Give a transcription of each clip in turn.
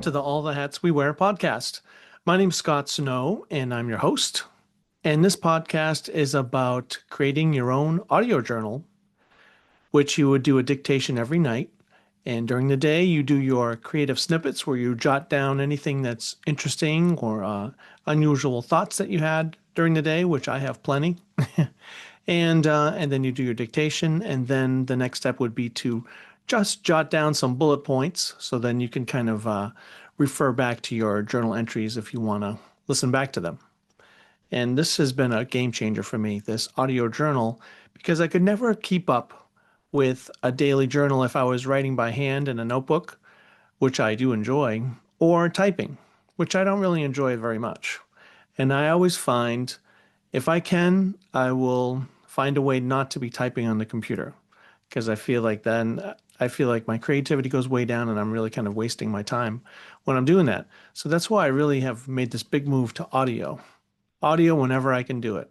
to the All the Hats We Wear podcast. My name's Scott Snow, and I'm your host. And this podcast is about creating your own audio journal, which you would do a dictation every night. And during the day, you do your creative snippets where you jot down anything that's interesting or unusual thoughts that you had during the day, which I have plenty. And then you do your dictation, and then the next step would be to just jot down some bullet points, so then you can kind of refer back to your journal entries if you want to listen back to them. And this has been a game changer for me, this audio journal, because I could never keep up with a daily journal if I was writing by hand in a notebook, which I do enjoy, or typing, which I don't really enjoy very much. And I always find, if I can, I will find a way not to be typing on the computer, because I feel like my creativity goes way down and I'm really kind of wasting my time when I'm doing that. So that's why I really have made this big move to audio. Audio whenever I can do it.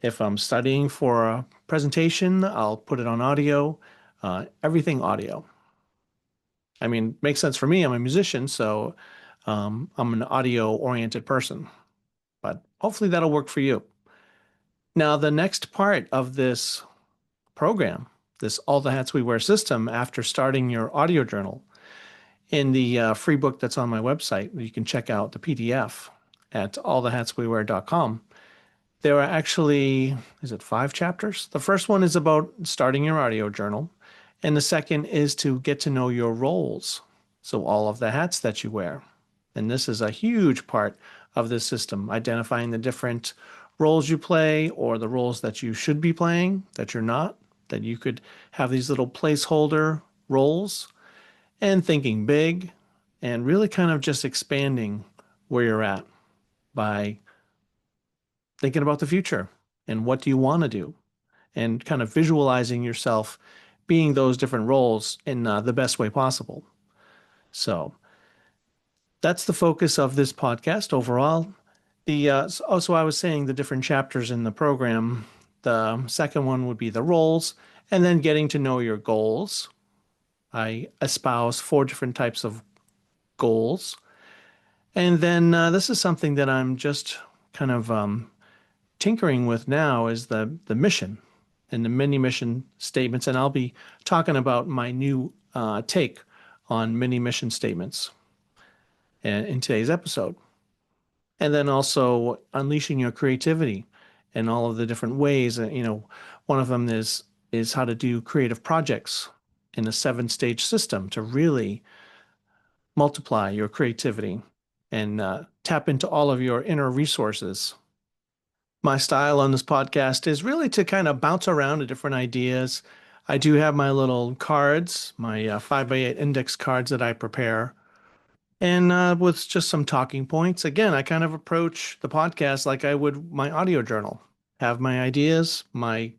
If I'm studying for a presentation, I'll put it on audio, everything audio. I mean, it makes sense for me. I'm a musician, so I'm an audio-oriented person. But hopefully that'll work for you. Now, the next part of this program, this All the Hats We Wear system, after starting your audio journal, in the free book that's on my website, you can check out the PDF at allthehatswewear.com. There are actually, 5 chapters? The first one is about starting your audio journal, and the second is to get to know your roles, so all of the hats that you wear. And this is a huge part of this system, identifying the different roles you play or the roles that you should be playing, that you're not, that you could have these little placeholder roles, and thinking big and really kind of just expanding where you're at by thinking about the future and what do you want to do, and kind of visualizing yourself being those different roles in the best way possible. So that's the focus of this podcast overall. Also, I was saying the different chapters in the program. The second one would be the roles, and then getting to know your goals. I espouse 4 different types of goals. And then this is something that I'm just kind of tinkering with now, is the mission and the mini mission statements. And I'll be talking about my new take on mini mission statements in today's episode. And then also unleashing your creativity and all of the different ways. One of them is how to do creative projects in a 7-stage system to really multiply your creativity and tap into all of your inner resources. My style on this podcast is really to kind of bounce around to different ideas. I do have my little cards, my 5x8 index cards that I prepare. And with just some talking points, again, I kind of approach the podcast like I would my audio journal. Have my ideas, my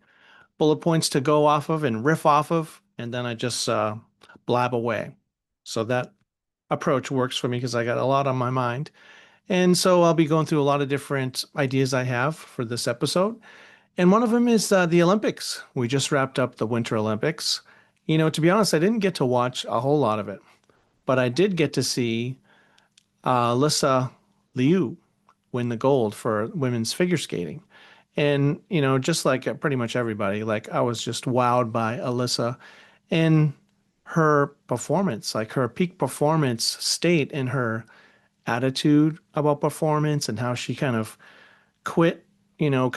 bullet points to go off of and riff off of, and then I just blab away. So that approach works for me because I got a lot on my mind. And so I'll be going through a lot of different ideas I have for this episode. And one of them is the Olympics. We just wrapped up the Winter Olympics. To be honest, I didn't get to watch a whole lot of it. But I did get to see Alyssa win the gold for women's figure skating. And, just like pretty much everybody, I was just wowed by Alyssa and her performance, her peak performance state and her attitude about performance, and how she kind of quit, a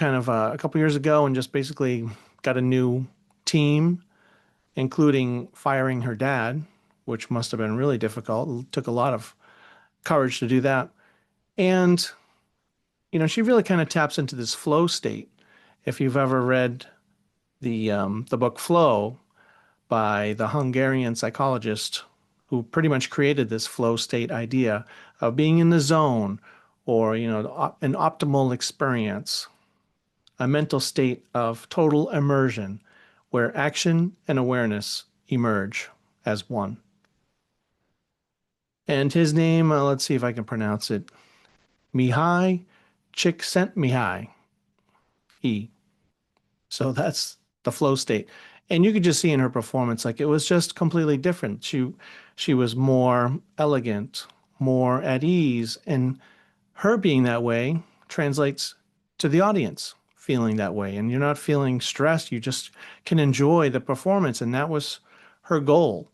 couple years ago and just basically got a new team, including firing her dad, which must have been really difficult. It took a lot of courage to do that. And, she really kind of taps into this flow state. If you've ever read the book Flow by the Hungarian psychologist who pretty much created this flow state idea of being in the zone, or, an optimal experience, a mental state of total immersion where action and awareness emerge as one. And his name, let's see if I can pronounce it, Mihai Csikszentmihalyi. So that's the flow state. And you could just see in her performance, it was just completely different. She was more elegant, more at ease. And her being that way translates to the audience feeling that way. And you're not feeling stressed. You just can enjoy the performance. And that was her goal,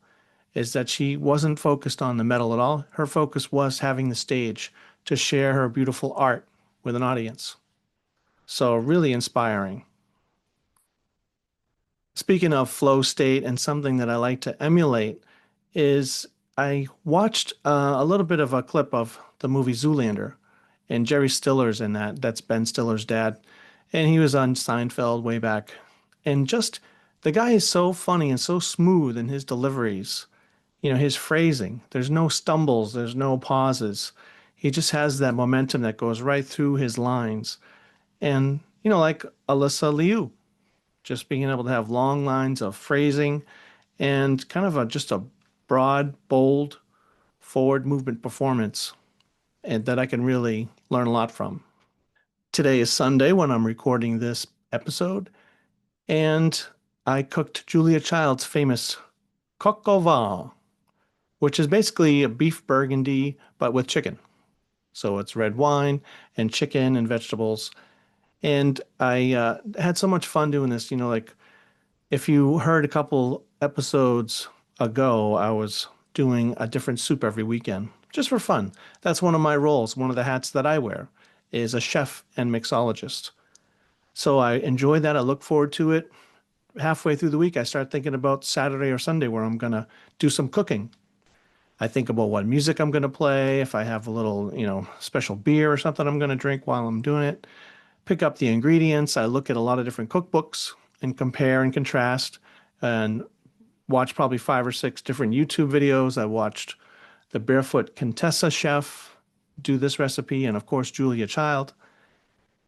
is that she wasn't focused on the medal at all. Her focus was having the stage to share her beautiful art with an audience. So really inspiring. Speaking of flow state, and something that I like to emulate is I watched a little bit of a clip of the movie Zoolander, and Jerry Stiller's in that. That's Ben Stiller's dad. And he was on Seinfeld way back. And just the guy is so funny and so smooth in his deliveries, his phrasing. There's no stumbles, there's no pauses. He just has that momentum that goes right through his lines. And, like Alyssa Liu, just being able to have long lines of phrasing and kind of just a broad, bold, forward movement performance, and that I can really learn a lot from. Today is Sunday when I'm recording this episode, and I cooked Julia Child's famous coq au vin, which is basically a beef burgundy, but with chicken. So it's red wine and chicken and vegetables. And I had so much fun doing this. Like if you heard a couple episodes ago, I was doing a different soup every weekend just for fun. That's one of my roles. One of the hats that I wear is a chef and mixologist. So I enjoy that. I look forward to it. Halfway through the week, I start thinking about Saturday or Sunday where I'm going to do some cooking. I think about what music I'm going to play, if I have a little, special beer or something I'm going to drink while I'm doing it. Pick up the ingredients. I look at a lot of different cookbooks and compare and contrast and watch probably 5 or 6 different YouTube videos. I watched the Barefoot Contessa chef do this recipe, and of course, Julia Child.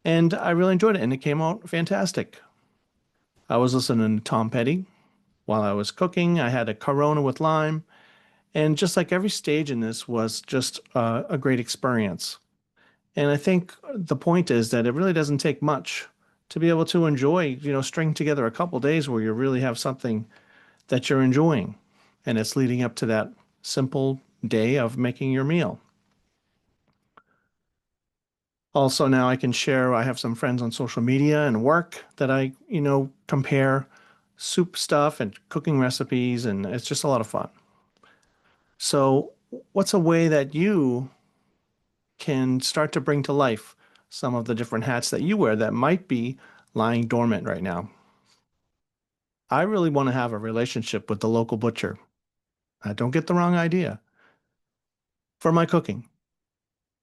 And I really enjoyed it, and it came out fantastic. I was listening to Tom Petty while I was cooking. I had a Corona with lime. And just like every stage in this was just a great experience. And I think the point is that it really doesn't take much to be able to enjoy, string together a couple days where you really have something that you're enjoying. And it's leading up to that simple day of making your meal. Also, now I can share, I have some friends on social media and work that I, compare soup stuff and cooking recipes, and it's just a lot of fun. So, what's a way that you can start to bring to life some of the different hats that you wear that might be lying dormant right now? I really want to have a relationship with the local butcher. Don't get the wrong idea. For my cooking,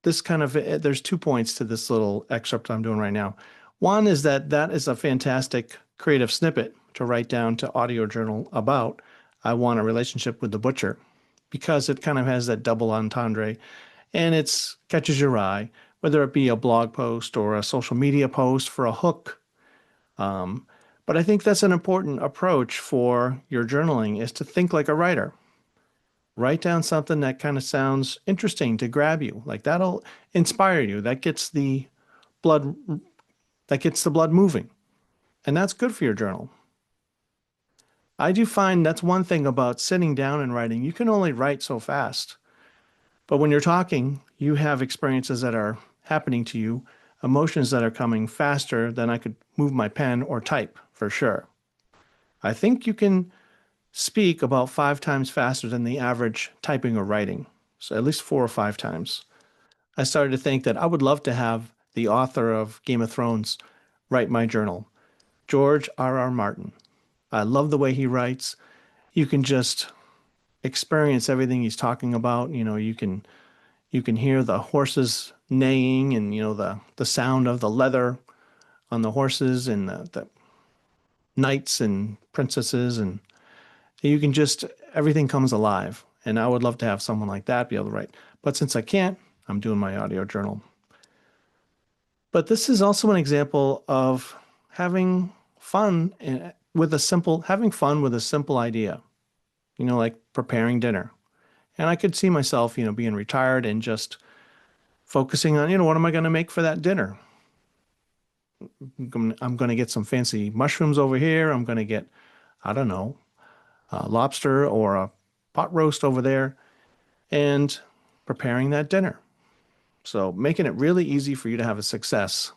there's 2 points to this little excerpt I'm doing right now. One is that is a fantastic creative snippet to write down to audio journal about. I want a relationship with the butcher because it kind of has that double entendre and it catches your eye, whether it be a blog post or a social media post for a hook. But I think that's an important approach for your journaling, is to think like a writer. Write down something that kind of sounds interesting to grab you. Like that'll inspire you. That gets the blood moving. And that's good for your journal. I do find that's one thing about sitting down and writing. You can only write so fast. But when you're talking, you have experiences that are happening to you, emotions that are coming faster than I could move my pen or type, for sure. I think you can speak about 5 times faster than the average typing or writing, so at least 4 or 5 times. I started to think that I would love to have the author of Game of Thrones write my journal, George R.R. Martin. I love the way he writes. You can just experience everything he's talking about. You can hear the horses neighing and the sound of the leather on the horses and the knights and princesses, and you can just everything comes alive. And I would love to have someone like that be able to write. But since I can't, I'm doing my audio journal. But this is also an example of having fun with a simple idea, like preparing dinner. And I could see myself, being retired and just focusing on, what am I going to make for that dinner? I'm going to get some fancy mushrooms over here. I'm going to get, I don't know, a lobster or a pot roast over there. And preparing that dinner. So making it really easy for you to have a success.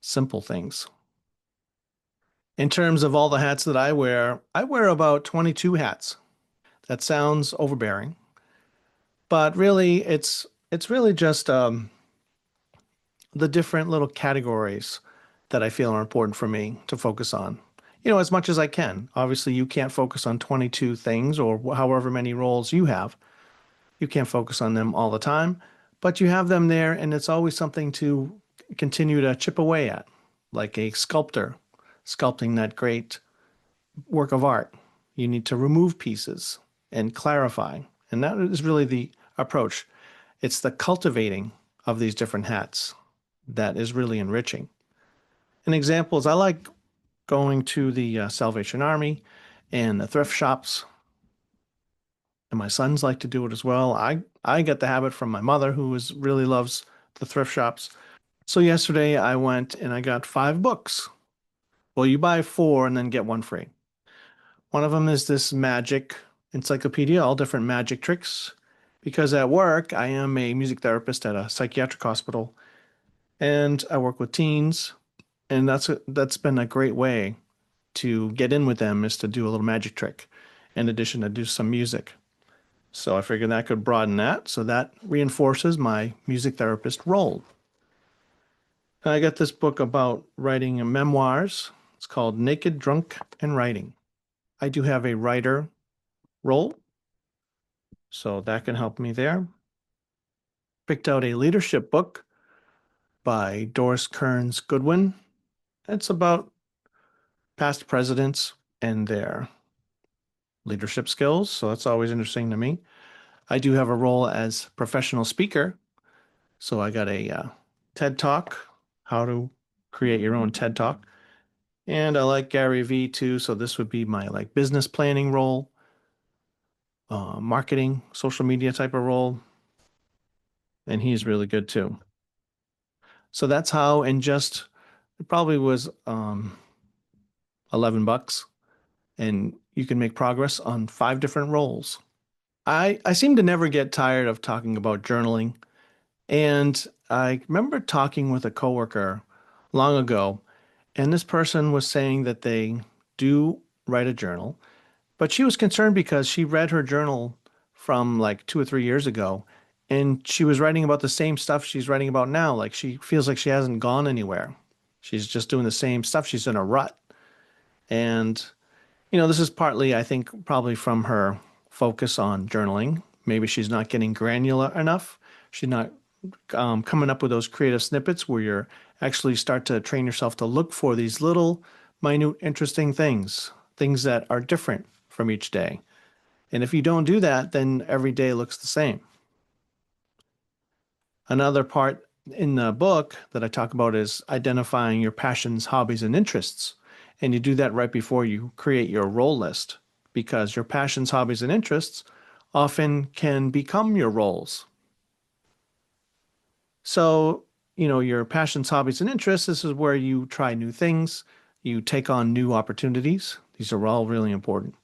Simple things. In terms of all the hats that I wear about 22 hats. That sounds overbearing, but really it's really just the different little categories that I feel are important for me to focus on. As much as I can. Obviously, you can't focus on 22 things or however many roles you have. You can't focus on them all the time, but you have them there, and it's always something to continue to chip away at, like a sculptor sculpting that great work of art. You need to remove pieces and clarify. And that is really the approach. It's the cultivating of these different hats that is really enriching. An example is I like going to the Salvation Army and the thrift shops, and my sons like to do it as well. I get the habit from my mother, really loves the thrift shops. So yesterday I went and I got 5 books. Well, you buy 4 and then get 1 free. One of them is this magic encyclopedia, all different magic tricks. Because at work, I am a music therapist at a psychiatric hospital, and I work with teens, and that's been a great way to get in with them is to do a little magic trick, in addition to do some music. So I figured that could broaden that, so that reinforces my music therapist role. And I got this book about writing memoirs. It's called Naked, Drunk, and Writing. I do have a writer role, so that can help me there. Picked out a leadership book by Doris Kearns Goodwin. It's about past presidents and their leadership skills, so that's always interesting to me. I do have a role as professional speaker, so I got a TED Talk, how to create your own TED Talk. And I like Gary Vee too, so this would be my like business planning role, marketing, social media type of role. And he's really good too. So that's how in just it probably was $11, and you can make progress on 5 different roles. I seem to never get tired of talking about journaling. And I remember talking with a coworker long ago, and this person was saying that they do write a journal, but she was concerned because she read her journal from like 2 or 3 years ago, and she was writing about the same stuff she's writing about now. Like she feels like she hasn't gone anywhere. She's just doing the same stuff. She's in a rut. And, this is partly, I think, probably from her focus on journaling. Maybe she's not getting granular enough. She's not coming up with those creative snippets where you're actually start to train yourself to look for these little, minute, interesting things that are different from each day. And if you don't do that, then every day looks the same. Another part in the book that I talk about is identifying your passions, hobbies, and interests. And you do that right before you create your role list, because your passions, hobbies, and interests often can become your roles. So, your passions, hobbies, and interests, this is where you try new things, you take on new opportunities. These are all really important.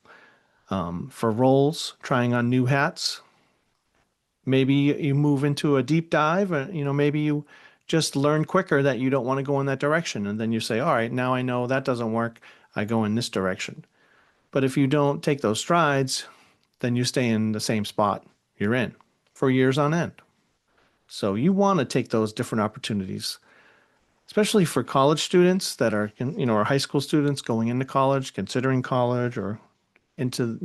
For roles, trying on new hats. Maybe you move into a deep dive, and maybe you just learn quicker that you don't want to go in that direction. And then you say, all right, now I know that doesn't work. I go in this direction. But if you don't take those strides, then you stay in the same spot you're in for years on end. So you want to take those different opportunities, especially for college students that are, or high school students going into college, considering college, or into,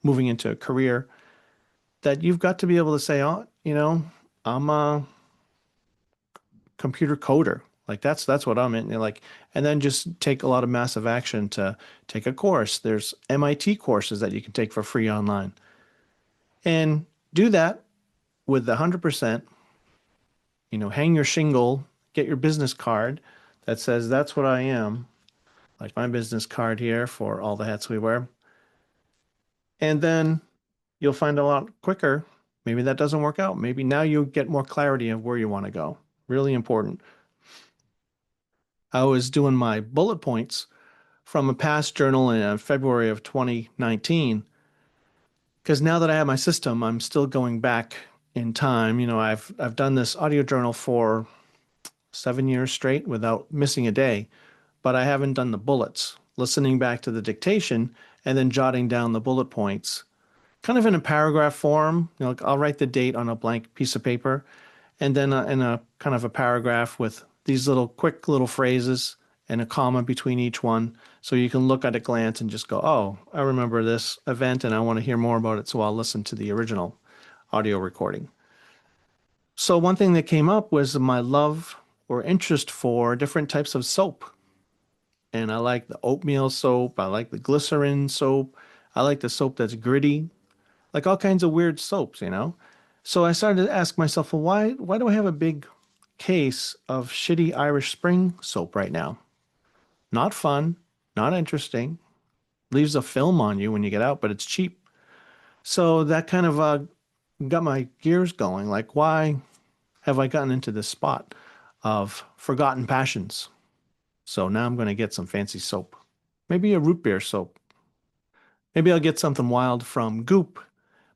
moving into a career, that you've got to be able to say, oh, I'm a computer coder. Like that's what I'm in. Like, and then just take a lot of massive action to take a course. There's MIT courses that you can take for free online, and do that with the 100%. Hang your shingle, get your business card that says that's what I am, like my business card here for all the hats we wear. And then you'll find a lot quicker. Maybe that doesn't work out. Maybe now you get more clarity of where you want to go. Really important. I was doing my bullet points from a past journal in February of 2019, because now that I have my system, I'm still going back in time. I've done this audio journal for 7 years straight without missing a day, but I haven't done the bullets, listening back to the dictation and then jotting down the bullet points, kind of in a paragraph form. Like I'll write the date on a blank piece of paper, and then in a kind of a paragraph with these little quick little phrases and a comma between each one. So you can look at a glance and just go, oh, I remember this event and I want to hear more about it. So I'll listen to the original audio recording. So one thing that came up was my love or interest for different types of soap. And I like the oatmeal soap. I like the glycerin soap. I like the soap that's gritty, like all kinds of weird soaps. So I started to ask myself, well, why do I have a big case of shitty Irish Spring soap right now? Not fun, not interesting, leaves a film on you when you get out, but it's cheap. So that kind of got my gears going. Like, why have I gotten into this spot of forgotten passions? So now I'm going to get some fancy soap. Maybe a root beer soap. Maybe I'll get something wild from Goop,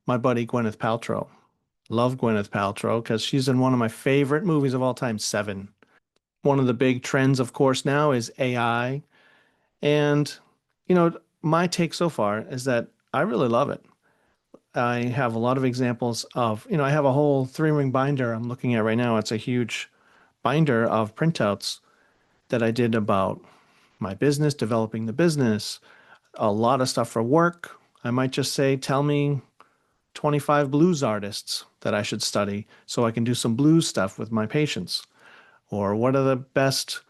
my buddy Gwyneth Paltrow. Love Gwyneth Paltrow because she's in one of my favorite movies of all time, Seven. One of the big trends, of course, now is AI. And, my take so far is that I really love it. I have a lot of examples of, I have a whole 3-ring binder I'm looking at right now. It's a huge binder of printouts that I did about my business, developing the business, a lot of stuff for work. I might just say, tell me 25 blues artists that I should study so I can do some blues stuff with my patients. Or what are the best,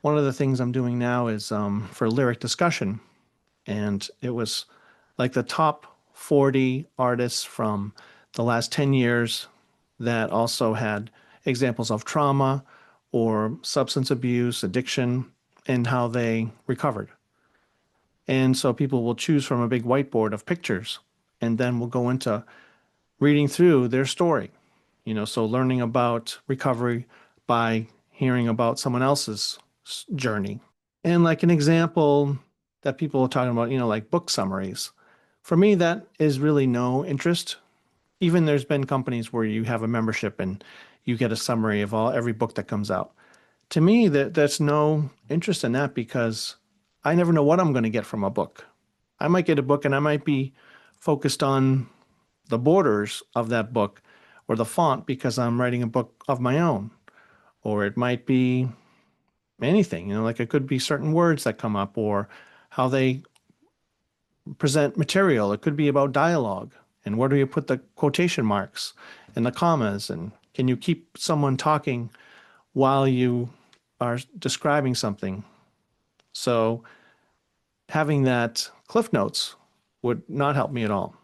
one of the things I'm doing now is for lyric discussion. And it was like the top 40 artists from the last 10 years that also had examples of trauma or substance abuse, addiction, and how they recovered. And so people will choose from a big whiteboard of pictures, and then we'll go into reading through their story. So learning about recovery by hearing about someone else's journey. And like an example that people are talking about, like book summaries. For me, that is really no interest. Even there's been companies where you have a membership and you get a summary of every book that comes out. To me, that's no interest in that because I never know what I'm going to get from a book. I might get a book and I might be focused on the borders of that book or the font because I'm writing a book of my own. Or it might be anything, like it could be certain words that come up or how they present material. It could be about dialogue and where do you put the quotation marks and the commas, and can you keep someone talking while you are describing something? So having that cliff notes would not help me at all.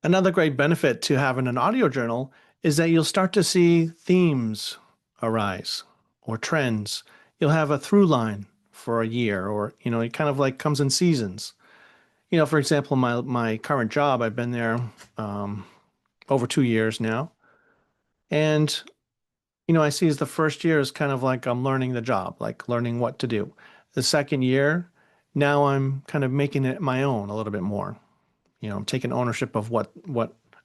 Another great benefit to having an audio journal is that you'll start to see themes arise or trends. You'll have a through line for a year, or, it kind of like comes in seasons. For example, my current job, I've been there over 2 years now. And, I see as the first year is kind of like I'm learning the job, like learning what to do. The second year, now I'm kind of making it my own a little bit more. I'm taking ownership of what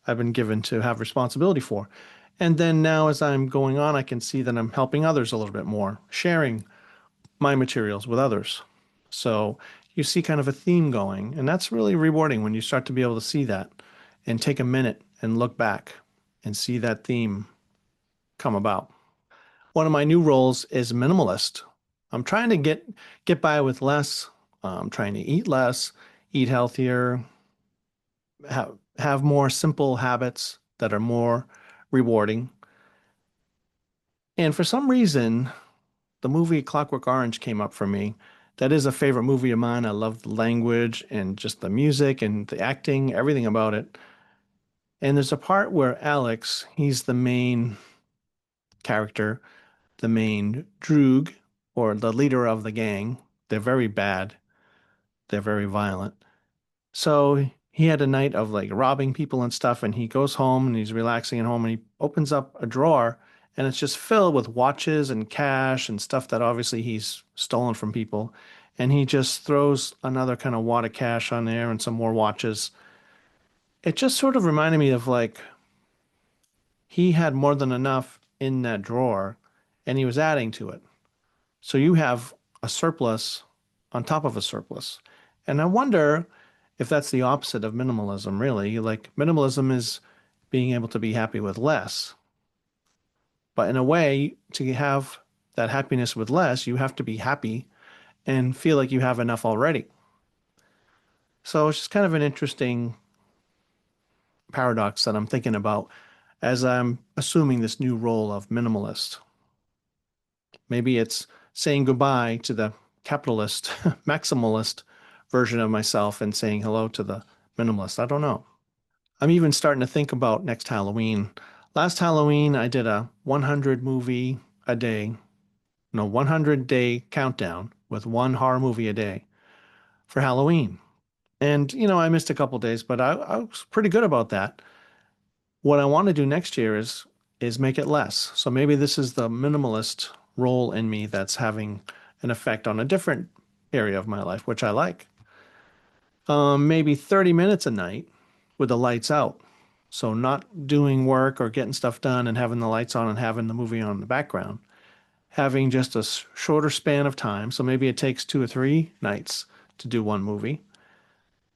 I've been given to have responsibility for. And then now as I'm going on, I can see that I'm helping others a little bit more, sharing my materials with others. So you see kind of a theme going, and that's really rewarding when you start to be able to see that and take a minute and look back and see that theme come about. One of my new roles is minimalist. I'm trying to get by with less. I'm trying to eat less, eat healthier, have more simple habits that are more rewarding. And for some reason, the movie Clockwork Orange came up for me. That is a favorite movie of mine. I love the language and just the music and the acting, everything about it. And there's a part where Alex, he's the main character, the main droog, or the leader of the gang. They're very bad. They're very violent. So he had a night of like robbing people and stuff, and he goes home and he's relaxing at home and he opens up a drawer and it's just filled with watches and cash and stuff that obviously he's stolen from people. And he just throws another kind of wad of cash on there and some more watches. It just sort of reminded me of like he had more than enough in that drawer and he was adding to it. So you have a surplus on top of a surplus. And I wonder if that's the opposite of minimalism, really. Like minimalism is being able to be happy with less. But in a way, to have that happiness with less, you have to be happy and feel like you have enough already. So it's just kind of an interesting paradox that I'm thinking about as I'm assuming this new role of minimalist. Maybe it's saying goodbye to the capitalist, maximalist version of myself and saying hello to the minimalist. I don't know. I'm even starting to think about next Halloween. Last Halloween, I did a 100 movie a day, no, 100-day countdown with one horror movie a day for Halloween. And, I missed a couple days, but I was pretty good about that. What I want to do next year is make it less. So maybe this is the minimalist role in me that's having an effect on a different area of my life, which I like. Maybe 30 minutes a night with the lights out. So not doing work or getting stuff done and having the lights on and having the movie on in the background. Having just a shorter span of time. So maybe it takes 2 or 3 nights to do one movie.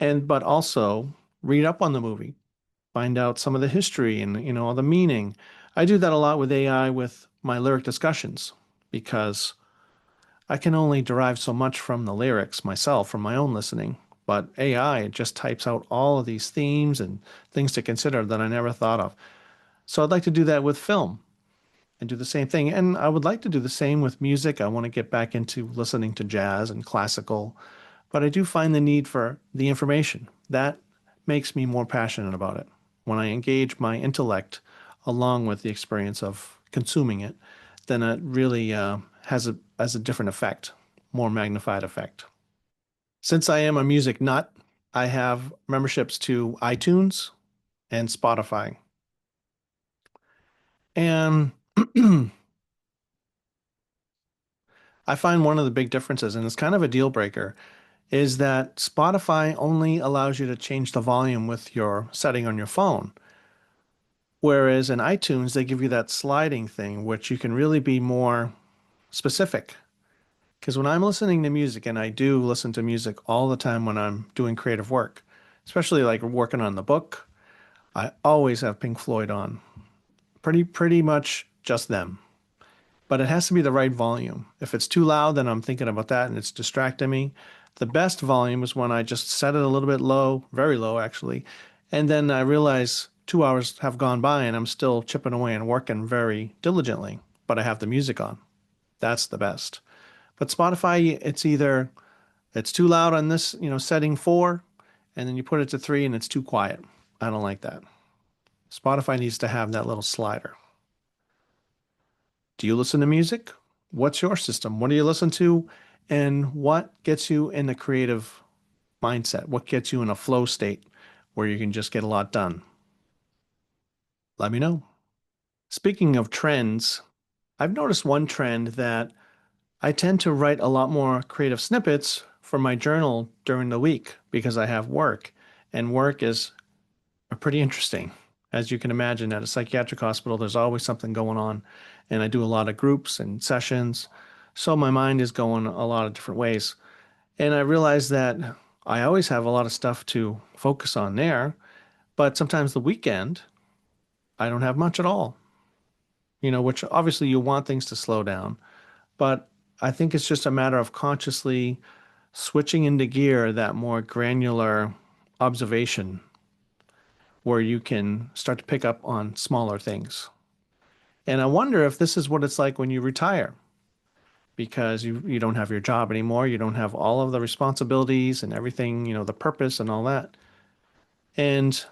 But also read up on the movie, find out some of the history and all the meaning. I do that a lot with AI with my lyric discussions because I can only derive so much from the lyrics myself from my own listening. But AI just types out all of these themes and things to consider that I never thought of. So I'd like to do that with film and do the same thing. And I would like to do the same with music. I want to get back into listening to jazz and classical, but I do find the need for the information. That makes me more passionate about it. When I engage my intellect along with the experience of consuming it, then it really has a different effect, more magnified effect. Since I am a music nut, I have memberships to iTunes and Spotify. And I find one of the big differences, and it's kind of a deal breaker, is that Spotify only allows you to change the volume with your setting on your phone. Whereas in iTunes, they give you that sliding thing, which you can really be more specific. Because when I'm listening to music, and I do listen to music all the time when I'm doing creative work, especially like working on the book, I always have Pink Floyd on. Pretty much just them. But it has to be the right volume. If it's too loud, then I'm thinking about that and it's distracting me. The best volume is when I just set it a little bit low, very low actually, and then I realize 2 hours have gone by and I'm still chipping away and working very diligently, but I have the music on. That's the best. But Spotify, it's either it's too loud on this, setting 4, and then you put it to 3 and it's too quiet. I don't like that. Spotify needs to have that little slider. Do you listen to music? What's your system? What do you listen to? And what gets you in a creative mindset? What gets you in a flow state where you can just get a lot done? Let me know. Speaking of trends, I've noticed one trend that I tend to write a lot more creative snippets for my journal during the week because I have work, and work is pretty interesting. As you can imagine, at a psychiatric hospital, there's always something going on, and I do a lot of groups and sessions. So my mind is going a lot of different ways. And I realize that I always have a lot of stuff to focus on there, but sometimes the weekend, I don't have much at all, which obviously you want things to slow down. But I think it's just a matter of consciously switching into gear that more granular observation where you can start to pick up on smaller things. And I wonder if this is what it's like when you retire because you don't have your job anymore. You don't have all of the responsibilities and everything, the purpose and all that. And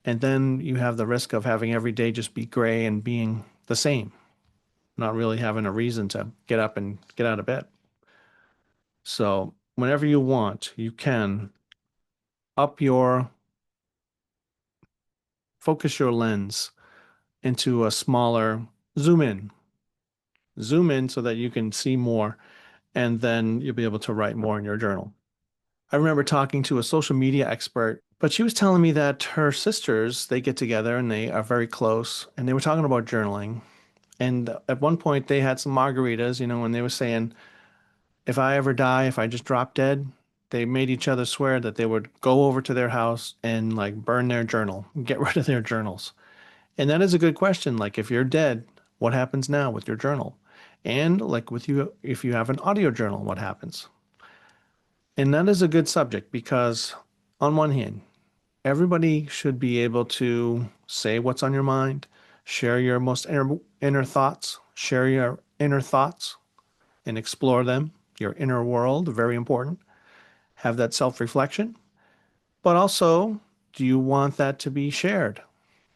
then you have the risk of having every day just be gray and being the same, not really having a reason to get up and get out of bed. So whenever you want, you can up your focus your lens into a smaller zoom in. Zoom in so that you can see more, and then you'll be able to write more in your journal. I remember talking to a social media expert But she was telling me that her sisters, they get together and they are very close, and they were talking about journaling. And at one point, they had some margaritas, and they were saying, if I ever die, if I just drop dead, they made each other swear that they would go over to their house and like burn their journal, get rid of their journals. And that is a good question. Like, if you're dead, what happens now with your journal? And like with you, if you have an audio journal, what happens? And that is a good subject because, on one hand, everybody should be able to say what's on your mind, share your most inner thoughts, share your inner thoughts and explore them, your inner world, very important. Have that self reflection. But also, do you want that to be shared?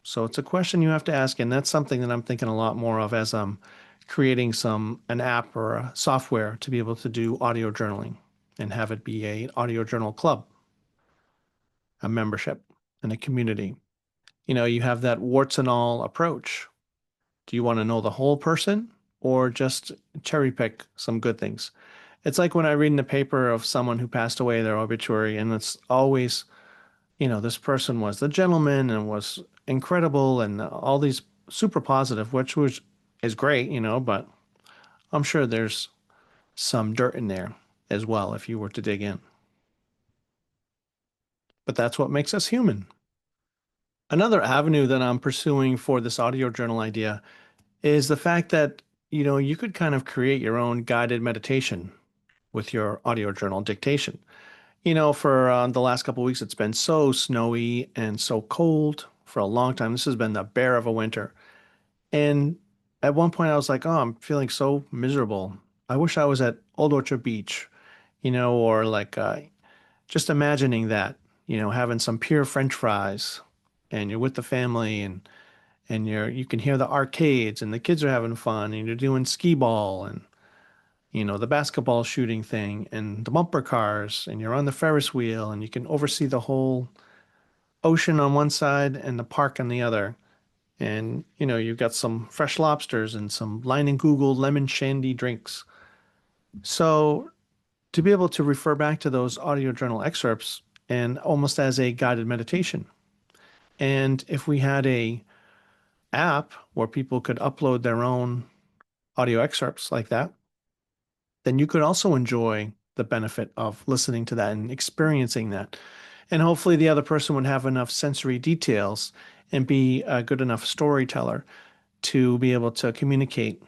So it's a question you have to ask, and that's something that I'm thinking a lot more of as I'm creating an app or a software to be able to do audio journaling and have it be a audio journal club, a membership, and a community. You have that warts and all approach. Do you want to know the whole person or just cherry pick some good things? It's like when I read in the paper of someone who passed away, their obituary, and it's always, this person was the gentleman and was incredible and all these super positive, which is great, but I'm sure there's some dirt in there as well if you were to dig in. But that's what makes us human. Another avenue that I'm pursuing for this audio journal idea is the fact that, you could kind of create your own guided meditation with your audio journal dictation. For the last couple of weeks, it's been so snowy and so cold for a long time. This has been the bear of a winter. And at one point, I was like, oh, I'm feeling so miserable. I wish I was at Old Orchard Beach, or like just imagining that, having some pure French fries and you're with the family and you can hear the arcades and the kids are having fun and you're doing skee ball and the basketball shooting thing and the bumper cars, and you're on the Ferris wheel and you can oversee the whole ocean on one side and the park on the other. And, you've got some fresh lobsters and some Line and Google lemon shandy drinks. So to be able to refer back to those audio journal excerpts and almost as a guided meditation. And if we had a app where people could upload their own audio excerpts like that, then you could also enjoy the benefit of listening to that and experiencing that. And hopefully the other person would have enough sensory details and be a good enough storyteller to be able to communicate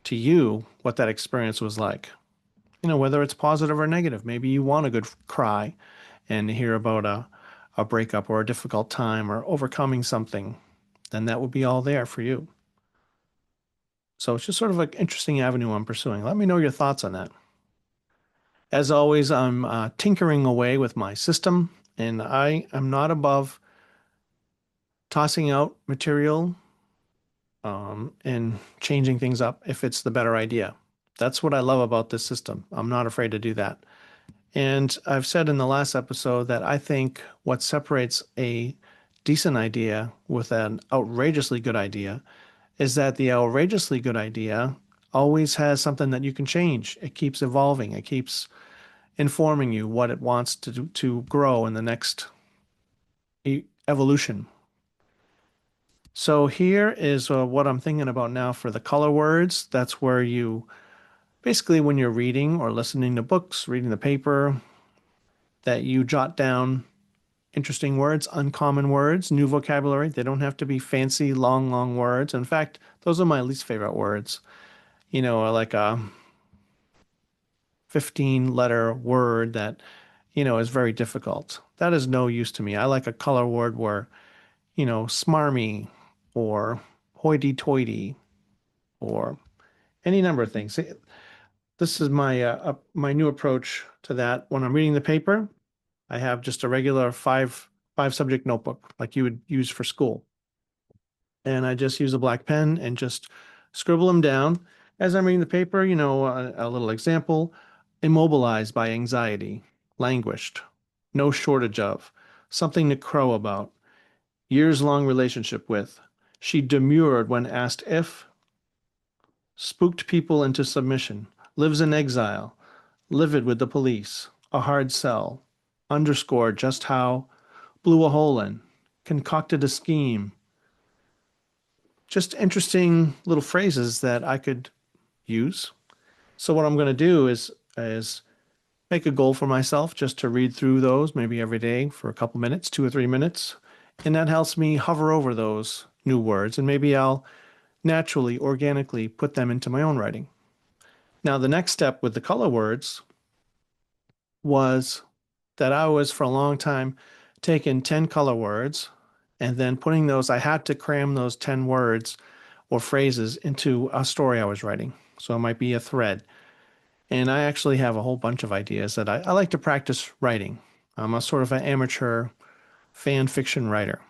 to you what that experience was like. Whether it's positive or negative. Maybe you want a good cry and hear about a breakup or a difficult time or overcoming something, then that would be all there for you. So it's just sort of an interesting avenue I'm pursuing. Let me know your thoughts on that. As always, I'm tinkering away with my system, and I am not above tossing out material and changing things up if it's the better idea. That's what I love about this system. I'm not afraid to do that. And I've said in the last episode that I think what separates a decent idea with an outrageously good idea is that the outrageously good idea always has something that you can change. It keeps evolving. It keeps informing you what it wants to grow in the next evolution. So here is what I'm thinking about now for the color words. That's where you basically, when you're reading or listening to books, reading the paper, that you jot down interesting words, uncommon words, new vocabulary. They don't have to be fancy, long, long words. In fact, those are my least favorite words. Like a 15-letter word that, is very difficult. That is no use to me. I like a color word where, smarmy or hoity-toity or any number of things. This is my new approach to that. When I'm reading the paper, I have just a regular five subject notebook like you would use for school. And I just use a black pen and just scribble them down. As I'm reading the paper, a little example: immobilized by anxiety, languished, no shortage of, something to crow about, years-long relationship with, she demurred when asked if, spooked people into submission, lives in exile, livid with the police, a hard sell, underscore just how, blew a hole in, concocted a scheme. Just interesting little phrases that I could use. So what I'm going to do is make a goal for myself just to read through those maybe every day for a couple minutes, 2 or 3 minutes. And that helps me hover over those new words and maybe I'll naturally, organically put them into my own writing. Now, the next step with the color words was that I was for a long time taking 10 color words and then putting those, I had to cram those 10 words or phrases into a story I was writing. So it might be a thread. And I actually have a whole bunch of ideas that I like to practice writing. I'm a sort of an amateur fan fiction writer.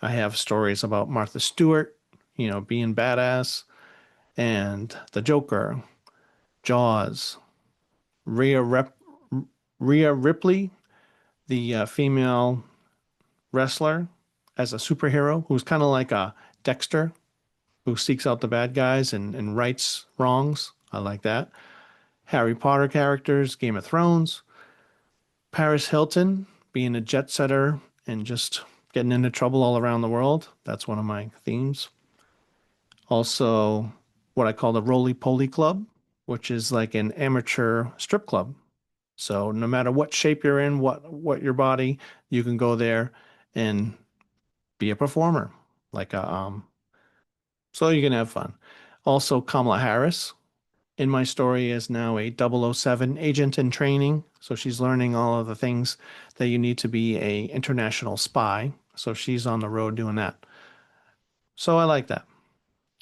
I have stories about Martha Stewart, being badass, and the Joker, Jaws, Rhea, Rep- Rhea Ripley, the female wrestler, as a superhero who's kind of like a Dexter who seeks out the bad guys and rights wrongs. I like that. Harry Potter characters, Game of Thrones, Paris Hilton being a jet setter and just getting into trouble all around the world. That's one of my themes. Also, what I call the Roly Poly Club, which is like an amateur strip club. So no matter what shape you're in, what your body, you can go there and be a performer. Like a so you can have fun. Also, Kamala Harris in my story is now a 007 agent in training. So she's learning all of the things that you need to be a international spy. So she's on the road doing that. So I like that.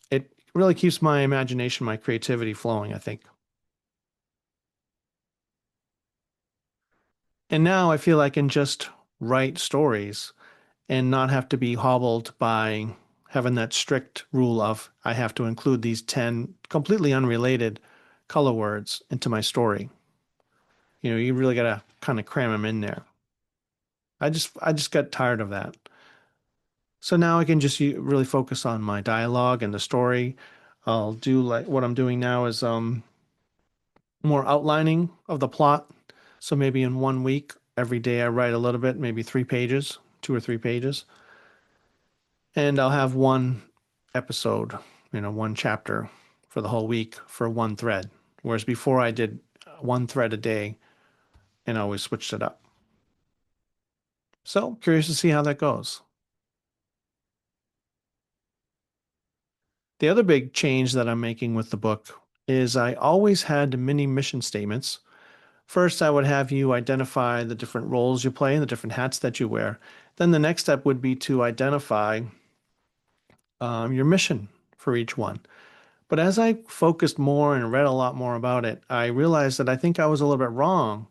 It really keeps my imagination, my creativity flowing, I think. And now I feel I can just write stories and not have to be hobbled by having that strict rule of I have to include these 10 completely unrelated color words into my story. You really got to kind of cram them in there. I just got tired of that. So now I can just really focus on my dialogue and the story. I'll do like what I'm doing now is more outlining of the plot. So maybe in 1 week, every day I write a little bit, maybe 3 pages, 2 or 3 pages, and I'll have one episode, one chapter for the whole week for one thread. Whereas before I did one thread a day and I always switched it up. So curious to see how that goes. The other big change that I'm making with the book is I always had mini mission statements. First, I would have you identify the different roles you play and the different hats that you wear. Then the next step would be to identify your mission for each one. But as I focused more and read a lot more about it, I realized that I think I was a little bit wrong.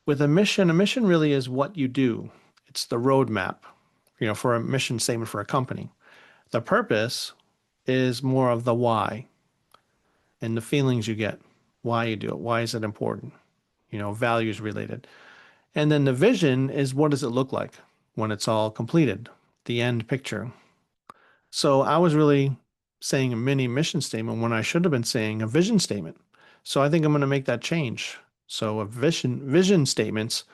With a mission really is what you do. It's the roadmap, for a mission statement for a company. The purpose is more of the why and the feelings you get, why you do it, why is it important, values related. And then the vision is what does it look like when it's all completed, the end picture. So I was really saying a mini mission statement when I should have been saying a vision statement. So I think I'm going to make that change. So a vision statements,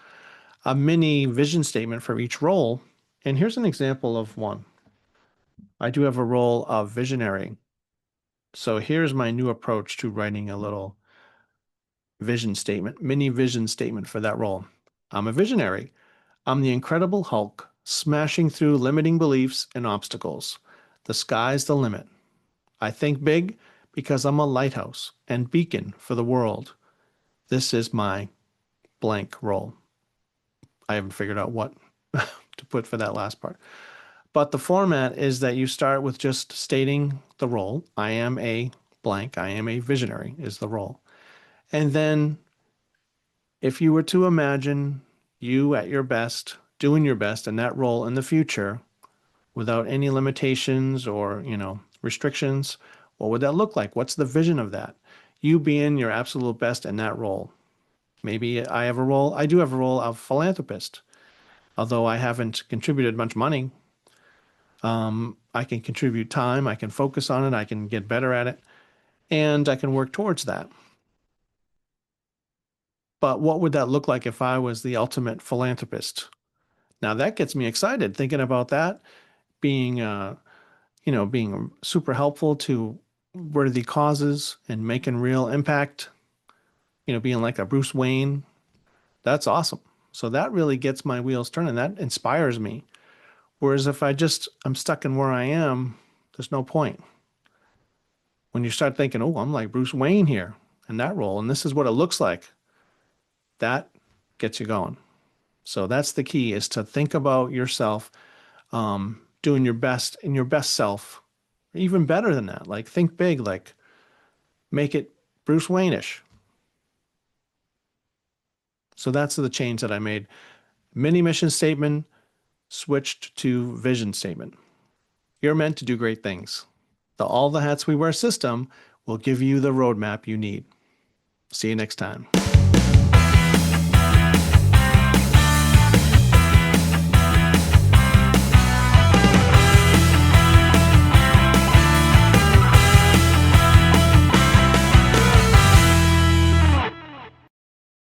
a mini vision statement for each role. And here's an example of one. I do have a role of visionary. So here's my new approach to writing a little vision statement, mini vision statement for that role. I'm a visionary. I'm the Incredible Hulk, smashing through limiting beliefs and obstacles. The sky's the limit. I think big because I'm a lighthouse and beacon for the world. This is my blank role. I haven't figured out what to put for that last part. But the format is that you start with just stating the role. I am a blank. I am a visionary is the role. And then if you were to imagine you at your best, doing your best in that role in the future without any limitations or, restrictions, what would that look like? What's the vision of that? You being your absolute best in that role. Maybe I do have a role of philanthropist. Although I haven't contributed much money, I can contribute time, I can focus on it, I can get better at it, and I can work towards that. But what would that look like if I was the ultimate philanthropist? Now that gets me excited thinking about that being, being super helpful to worthy causes and making real impact, being like a Bruce Wayne. That's awesome. So that really gets my wheels turning. That inspires me. Whereas if I'm stuck in where I am, there's no point. When you start thinking, oh, I'm like Bruce Wayne here in that role, and this is what it looks like, that gets you going. So that's the key, is to think about yourself, doing your best in your best self, even better than that. Like think big, like make it Bruce Wayne-ish. So that's the change that I made. Mini mission statement switched to vision statement. You're meant to do great things. The All the Hats We Wear system will give you the roadmap you need. See you next time.